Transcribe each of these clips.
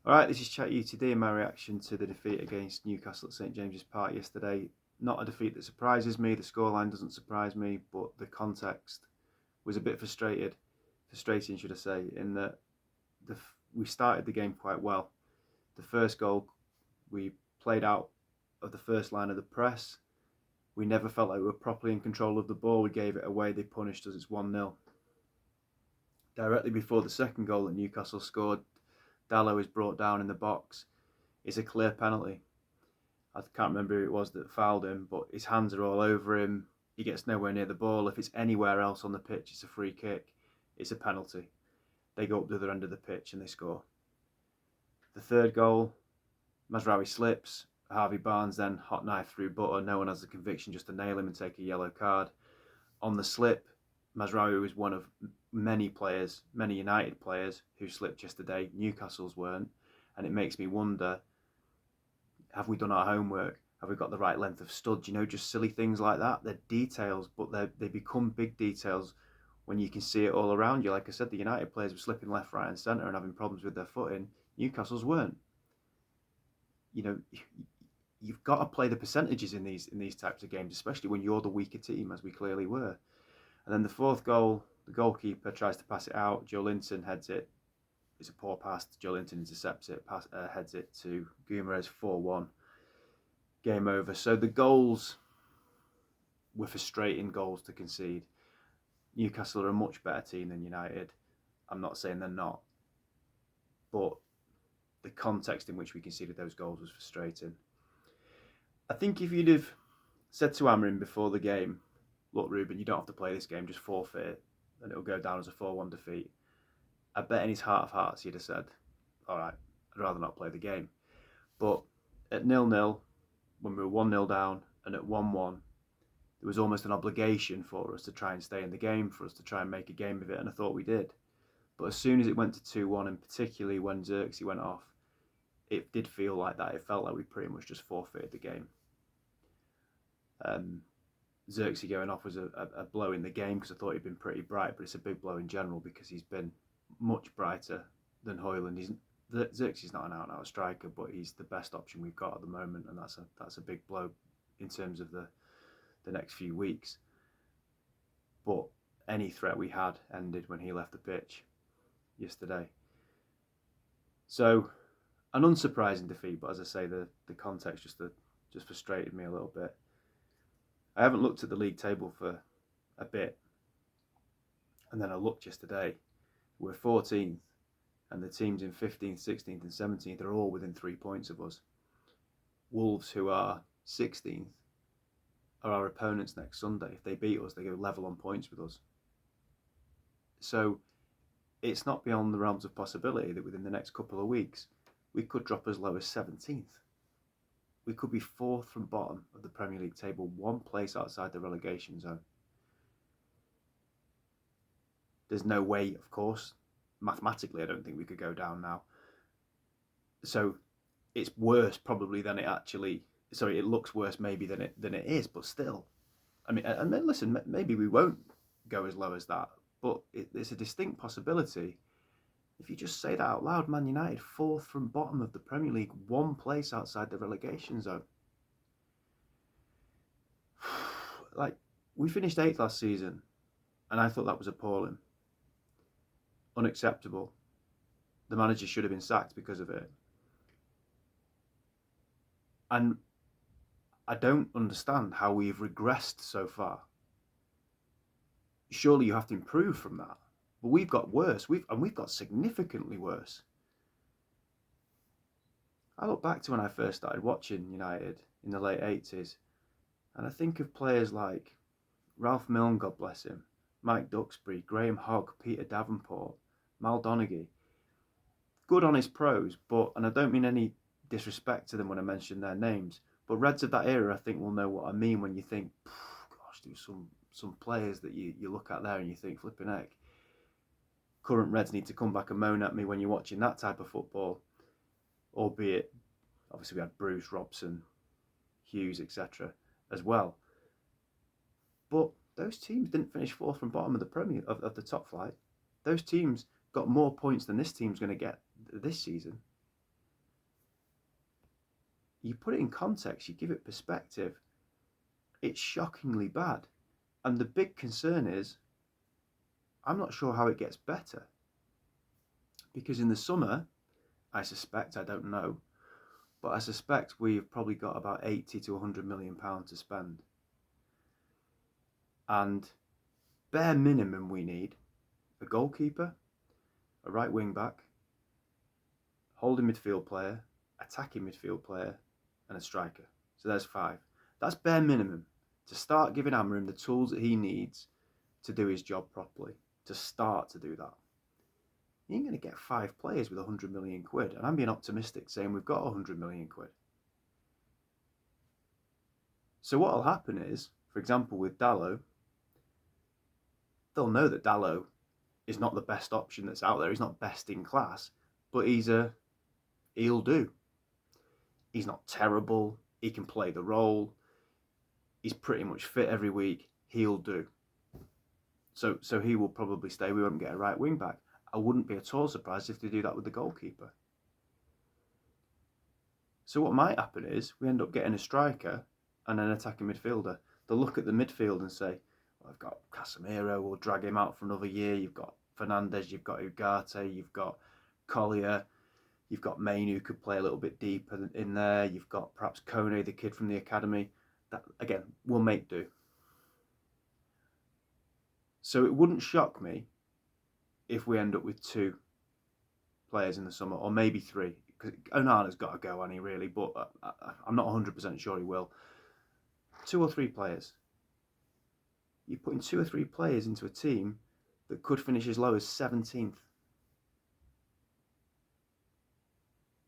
Alright, this is Chat UTD and my reaction to the defeat against Newcastle at St James's Park yesterday. Not a defeat that surprises me, the scoreline doesn't surprise me, but the context was a bit frustrating should I say, in that we started the game quite well. The first goal, we played out of the first line of the press. We never felt like we were properly in control of the ball. We gave it away, they punished us, it's 1-0. Directly before the second goal that Newcastle scored, Dallo is brought down in the box. It's a clear penalty. I can't remember who it was that fouled him, but his hands are all over him. He gets nowhere near the ball. If it's anywhere else on the pitch, it's a free kick. It's a penalty. They go up the other end of the pitch and they score. The third goal, Mazraoui slips. Harvey Barnes then hot knife through butter. No one has the conviction just to nail him and take a yellow card. On the slip, Mazraoui was one of many players, many United players who slipped yesterday. Newcastle's weren't. And it makes me wonder, have we done our homework? Have we got the right length of stud? Just silly things like that. They're details, but they become big details when you can see it all around you. Like I said, the United players were slipping left, right, and centre and having problems with their footing. Newcastle's weren't. You know, you've got to play the percentages in these types of games, especially when you're the weaker team, as we clearly were. And then the fourth goal, the goalkeeper tries to pass it out. Joe Linton heads it. It's a poor pass. Joe Linton intercepts it, heads it to Guimaraes 4-1. Game over. So the goals were frustrating goals to concede. Newcastle are a much better team than United. I'm not saying they're not, but the context in which we conceded those goals was frustrating. I think if you'd have said to Amarin before the game, look, Ruben, you don't have to play this game, just forfeit it, and it'll go down as a 4-1 defeat, I bet in his heart of hearts he'd have said, all right, I'd rather not play the game. But at 0-0, when we were 1-0 down, and at 1-1, there was almost an obligation for us to try and stay in the game, for us to try and make a game of it, and I thought we did. But as soon as it went to 2-1, and particularly when Xerxes went off, it did feel like that. It felt like we pretty much just forfeited the game. Xerxes going off was a blow in the game because I thought he'd been pretty bright, but it's a big blow in general because he's been much brighter than Højlund. Xerxes is not an out-and-out striker, but he's the best option we've got at the moment, and that's a big blow in terms of the next few weeks. But any threat we had ended when he left the pitch yesterday. So an unsurprising defeat, but as I say, the context just frustrated me a little bit. I haven't looked at the league table for a bit, and then I looked yesterday. We're 14th, and the teams in 15th, 16th, and 17th are all within 3 points of us. Wolves, who are 16th, are our opponents next Sunday. If they beat us, they go level on points with us. So it's not beyond the realms of possibility that within the next couple of weeks, we could drop as low as 17th. We could be fourth from bottom of the Premier League table, one place outside the relegation zone. There's no way, of course, mathematically, I don't think we could go down now. So it's worse probably than it actually. Sorry, it looks worse maybe than it is, but still, I mean, and listen, maybe we won't go as low as that, but it's a distinct possibility. If you just say that out loud, Man United fourth from bottom of the Premier League, one place outside the relegation zone. Like, we finished 8th last season, and I thought that was appalling. Unacceptable. The manager should have been sacked because of it. And I don't understand how we've regressed so far. Surely you have to improve from that. But we've got worse. We've got significantly worse. I look back to when I first started watching United in the late 80s, and I think of players like Ralph Milne, God bless him, Mike Duxbury, Graham Hogg, Peter Davenport, Mal Donaghy. Good honest pros, but, and I don't mean any disrespect to them when I mention their names, but Reds of that era I think will know what I mean when you think, gosh, there's some players that you look at there and you think, flipping heck, current Reds need to come back and moan at me when you're watching that type of football, albeit obviously we had Bruce, Robson, Hughes, etc. as well. But those teams didn't finish fourth from bottom of the Premier of the top flight. Those teams got more points than this team's going to get this season. you put it in context, you give it perspective, it's shockingly bad. And the big concern is, I'm not sure how it gets better. Because in the summer, I suspect, I don't know, but I suspect we've probably got about 80 to 100 million pounds to spend. And bare minimum we need a goalkeeper, a right wing back, holding midfield player, attacking midfield player, and a striker. So there's 5. That's bare minimum to start giving Amorim the tools that he needs to do his job properly, to start to do that. You ain't going to get 5 players with 100 million quid, and I'm being optimistic saying we've got 100 million quid. So what'll happen is, for example, with Dalot, they'll know that Dalot is not the best option that's out there. He's not best in class, but he'll do. He's not terrible. He can play the role. He's pretty much fit every week. He'll do. So he will probably stay. We won't get a right wing back. I wouldn't be at all surprised if they do that with the goalkeeper. So what might happen is we end up getting a striker and an attacking midfielder. They'll look at the midfield and say, well, I've got Casemiro, we'll drag him out for another year. You've got Fernandes, you've got Ugarte, you've got Collier, you've got Main who could play a little bit deeper in there. You've got perhaps Kone, the kid from the academy. That, again, will make do. So it wouldn't shock me if we end up with 2 players in the summer, or maybe 3. Because Onana's got to go, hasn't he, really? But I'm not 100% sure he will. 2 or 3 players. You're putting 2 or 3 players into a team that could finish as low as 17th.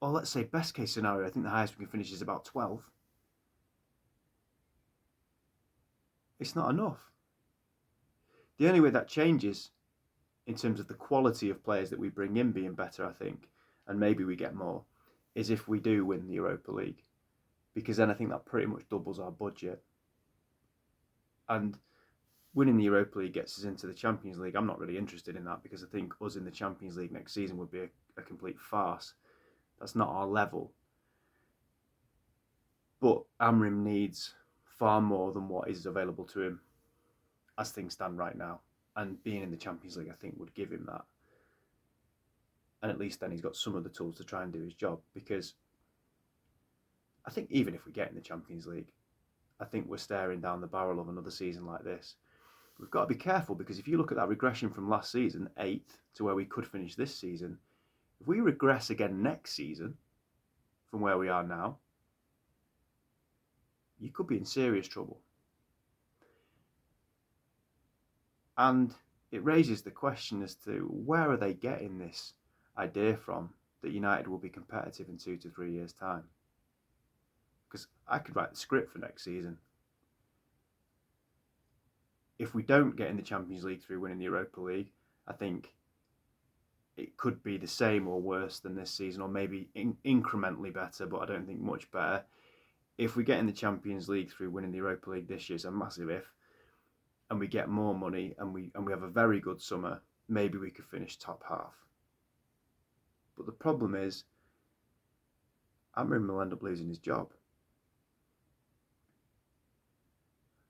Or let's say best case scenario, I think the highest we can finish is about 12th. It's not enough. The only way that changes in terms of the quality of players that we bring in being better, I think, and maybe we get more, is if we do win the Europa League. Because then I think that pretty much doubles our budget. And winning the Europa League gets us into the Champions League. I'm not really interested in that because I think us in the Champions League next season would be a complete farce. That's not our level. But Amorim needs far more than what is available to him as things stand right now. And being in the Champions League, I think, would give him that. And at least then he's got some of the tools to try and do his job. Because I think even if we get in the Champions League, I think we're staring down the barrel of another season like this. We've got to be careful because if you look at that regression from last season, 8th, to where we could finish this season, if we regress again next season from where we are now, you could be in serious trouble. And it raises the question as to where are they getting this idea from that United will be competitive in 2 to 3 years' time? Because I could write the script for next season. If we don't get in the Champions League through winning the Europa League, I think it could be the same or worse than this season, or maybe incrementally better, but I don't think much better. If we get in the Champions League through winning the Europa League this year, it's a massive if, and we get more money and we have a very good summer, maybe we could finish top half. But the problem is, Amorim will end up losing his job.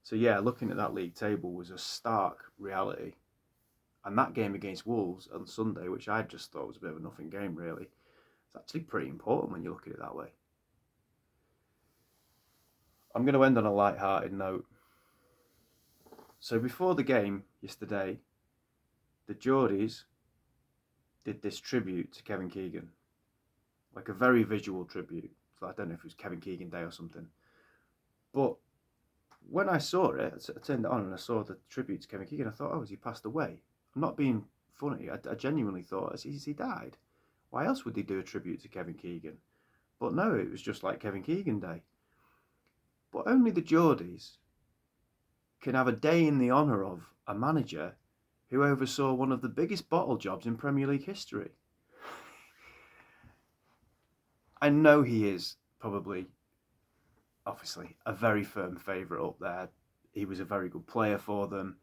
So yeah, looking at that league table was a stark reality. And that game against Wolves on Sunday, which I just thought was a bit of a nothing game really, it's actually pretty important when you look at it that way. I'm going to end on a light-hearted note. So before the game yesterday, the Geordies did this tribute to Kevin Keegan. Like a very visual tribute. So I don't know if it was Kevin Keegan Day or something. But when I saw it, I turned it on and I saw the tribute to Kevin Keegan. I thought, oh, has he passed away? I'm not being funny. I genuinely thought, has he died? Why else would they do a tribute to Kevin Keegan? But no, it was just like Kevin Keegan Day. But only the Geordies can have a day in the honour of a manager who oversaw one of the biggest bottle jobs in Premier League history. I know he is probably, obviously, a very firm favourite up there. He was a very good player for them,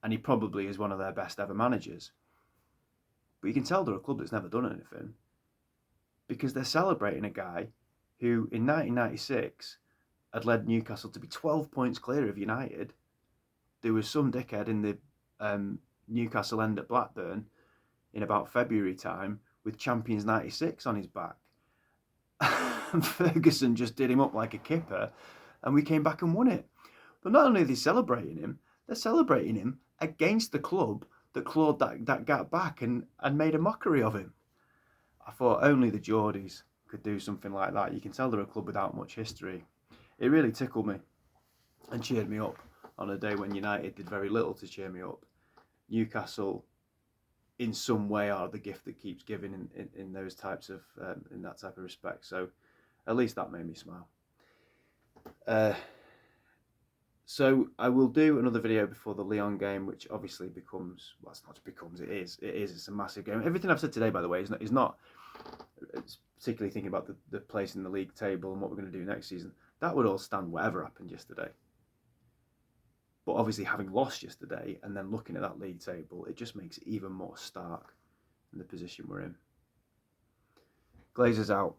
and he probably is one of their best ever managers. But you can tell they're a club that's never done anything, because they're celebrating a guy who in 1996 had led Newcastle to be 12 points clear of United. There was some dickhead in the Newcastle end at Blackburn in about February time with Champions 96 on his back. And Ferguson just did him up like a kipper, and we came back and won it. But not only are they celebrating him, they're celebrating him against the club that clawed that gap back and made a mockery of him. I thought only the Geordies could do something like that. You can tell they're a club without much history. It really tickled me and cheered me up on a day when United did very little to cheer me up. Newcastle, in some way, are the gift that keeps giving in those types of in that type of respect. So, at least that made me smile. So I will do another video before the Lyon game, which obviously becomes, well, it's not becomes, it is. It's a massive game. Everything I've said today, by the way, is not particularly thinking about the place in the league table and what we're going to do next season. That would all stand whatever happened yesterday. But obviously, having lost yesterday and then looking at that league table, it just makes it even more stark in the position we're in. Glazers out.